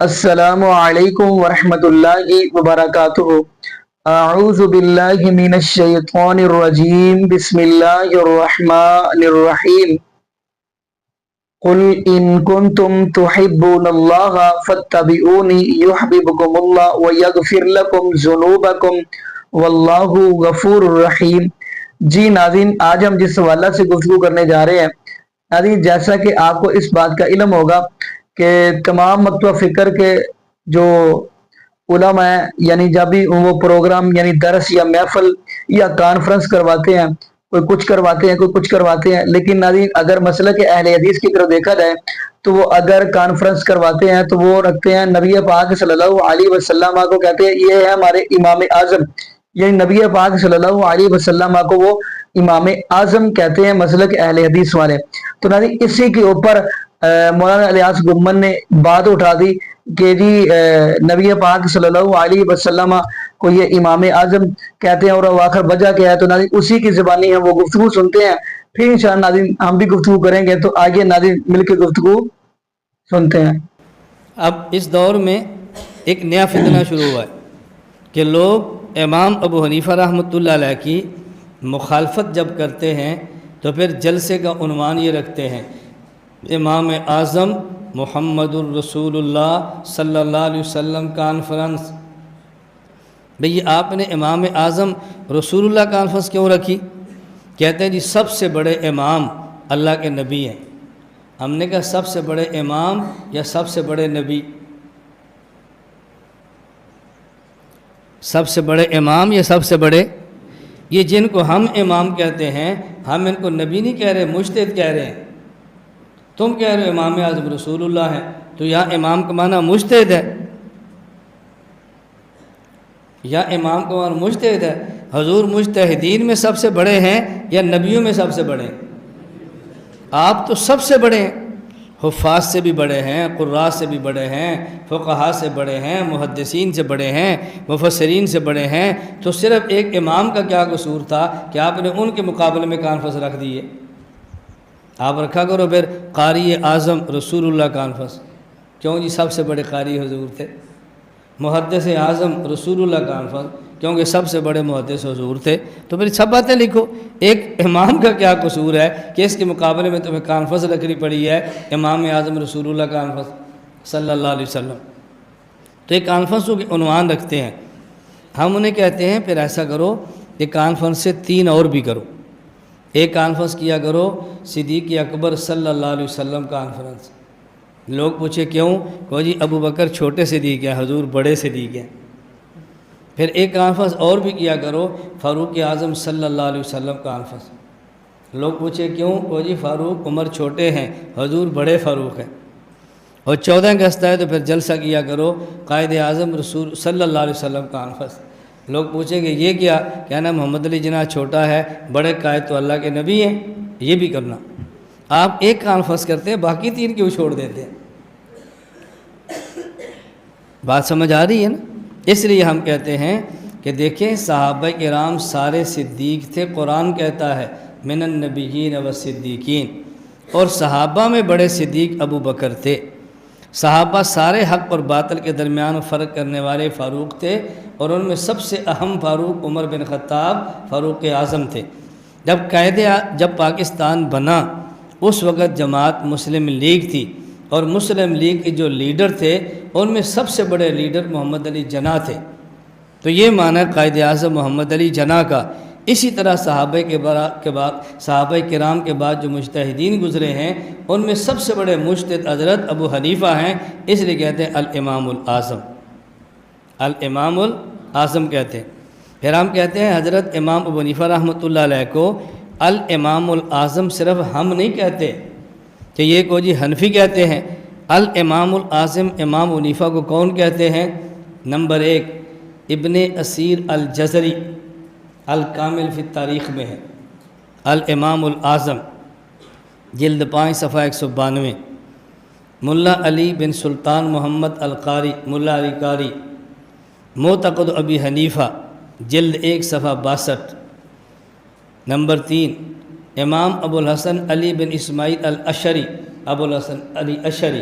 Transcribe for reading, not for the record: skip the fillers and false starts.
السلام علیکم ورحمۃ اللہ وبرکاتہ۔ اعوذ باللہ من الشیطان الرجیم، بسم اللہ الرحمن الرحیم۔ قل ان کنتم تحبون اللہ فاتبعونی یحببکم اللہ ویغفر لکم ذنوبکم واللہ غفور رحیم۔ جی ناظرین، آج ہم جس حوالہ سے گفتگو کرنے جا رہے ہیں، ناظرین جیسا کہ آپ کو اس بات کا علم ہوگا کہ تمام مکتبہ فکر کے جو علماء ہیں، یعنی جب بھی وہ پروگرام یعنی درس یا محفل یا کانفرنس کرواتے ہیں، کوئی کچھ کرواتے ہیں کوئی کچھ کرواتے ہیں، لیکن ناظرین اگر مسئلہ کہ اہل حدیث کی طرف دیکھا جائے تو وہ اگر کانفرنس کرواتے ہیں تو وہ رکھتے ہیں نبی پاک صلی اللہ علیہ وسلم کو، کہتے ہیں یہ ہے ہمارے امام اعظم، یعنی نبی پاک صلی اللہ علیہ وسلم کو وہ امام اعظم کہتے ہیں مسلک اہل حدیث والے۔ تو ناظرین اسی کے اوپر مولانا الیاس گمن نے بات اٹھا دی کہ جی نبی پاک صلی اللہ علیہ وسلم کو یہ امام اعظم کہتے ہیں اور آخر وجہ کیا ہے، تو ناظرین اسی کی زبانی ہم وہ گفتگو سنتے ہیں، پھر انشاءاللہ ناظرین ہم بھی گفتگو کریں گے، تو آگے ناظرین مل کے گفتگو سنتے ہیں۔ اب اس دور میں ایک نیا فتنہ شروع ہوا ہے کہ لوگ امام ابو حنیفہ رحمۃ اللہ علیہ کی مخالفت جب کرتے ہیں تو پھر جلسے کا عنوان یہ رکھتے ہیں امام اعظم محمد الرسول اللہ صلی اللہ علیہ وسلم کانفرنس۔ بھئی آپ نے امام اعظم رسول اللہ کانفرنس کیوں رکھی؟ کہتے ہیں جی سب سے بڑے امام اللہ کے نبی ہیں۔ ہم نے کہا سب سے بڑے امام یا سب سے بڑے نبی؟ سب سے بڑے امام یا سب سے بڑے؟ یہ جن کو ہم امام کہتے ہیں ہم ان کو نبی نہیں کہہ رہے، مجتہد کہہ رہے ہیں۔ تم کہہ رہے ہو امام اعظم رسول اللہ ہے، تو یا امام کا معنی مجتہد ہے، یا امام کا معنی مجتہد ہے۔ حضور مجتہدین میں سب سے بڑے ہیں یا نبیوں میں سب سے بڑے ہیں؟ آپ تو سب سے بڑے ہیں، حفاظ سے بھی بڑے ہیں، قراء سے بھی بڑے ہیں، فقہاء سے بڑے ہیں، محدثین سے بڑے ہیں، مفسرین سے بڑے ہیں، تو صرف ایک امام کا کیا قصور تھا کہ آپ نے ان کے مقابلے میں کانفرنس رکھ دیے؟ آپ رکھا کرو پھر قاری اعظم رسول اللہ کانفرنس، کیوں جی سب سے بڑے قاری حضور تھے۔ محدث اعظم رسول اللہ کانفرنس، کیونکہ سب سے بڑے محدث حضور تھے۔ تو پھر سب باتیں لکھو، ایک امام کا کیا قصور ہے کہ اس کے مقابلے میں تمہیں کانفرنس رکھنی پڑی ہے امام اعظم رسول اللہ کانفرنس صلی اللہ علیہ وسلم۔ تو ایک کانفرنسوں کے عنوان رکھتے ہیں، ہم انہیں کہتے ہیں پھر ایسا کرو کہ کانفرنس سے 3 اور بھی کرو۔ ایک کانفرنس کیا کرو صدیق اکبر صلی اللہ علیہ وسلم کانفرنس۔ لوگ پوچھے کیوں؟ کہ جی ابو بکر چھوٹے صدیق ہیں، حضور بڑے صدیق ہیں۔ پھر ایک کانفرنس اور بھی کیا کرو فاروق اعظم صلی اللہ علیہ وسلم کانفرنس۔ لوگ پوچھے کیوں؟ کہ جی فاروق عمر چھوٹے ہیں، حضور بڑے فاروق ہیں۔ اور 14 اگست ہے تو پھر جلسہ کیا کرو قائد اعظم رسول صلی اللہ علیہ وسلم کانفرنس۔ لوگ پوچھیں گے یہ کیا؟ کہنا محمد علی جناح چھوٹا ہے، بڑے قائد تو اللہ کے نبی ہیں، یہ بھی کرنا۔ آپ ایک کانفرنس کرتے ہیں، باقی 3 کیوں چھوڑ دیتے ہیں؟ بات سمجھ آ رہی ہے نا؟ اس لیے ہم کہتے ہیں کہ دیکھیں صحابہ کرام سارے صدیق تھے، قرآن کہتا ہے من النبیین والصدیقین، اور صحابہ میں بڑے صدیق ابو بکر تھے۔ صحابہ سارے حق اور باطل کے درمیان فرق کرنے والے فاروق تھے، اور ان میں سب سے اہم فاروق عمر بن خطاب فاروق اعظم تھے۔ جب پاکستان بنا اس وقت جماعت مسلم لیگ تھی، اور مسلم لیگ کے جو لیڈر تھے ان میں سب سے بڑے لیڈر محمد علی جناح تھے۔ تو یہ معنی قائد اعظم محمد علی جناح کا۔ اسی طرح صحابہ کرام کے بعد جو مجتہدین گزرے ہیں ان میں سب سے بڑے مجتہد حضرت ابو حنیفہ ہیں، اس لیے کہتے ہیں الامام الاعظم، الامام الاعظم کہتے ہیں۔ پھر ہم کہتے ہیں حضرت امام ابو حنیفہ رحمۃ اللہ علیہ کو الامام الاعظم صرف ہم نہیں کہتے کہ یہ کو جی حنفی کہتے ہیں۔ الامام الاعظم امام ابو حنیفہ کو کون کہتے ہیں؟ نمبر 1 ابن اسیر الجزری الکامل فی التاریخ میں ہے، الامام الاعظم جلد 5 صفحہ 192۔ ملا علی بن سلطان محمد القاری، ملا علی قاری، معتقد ابی حنیفہ جلد 1 صفحہ 62۔ نمبر 3 امام ابو الحسن علی بن اسماعیل الاشری، ابو الحسن علی اشری،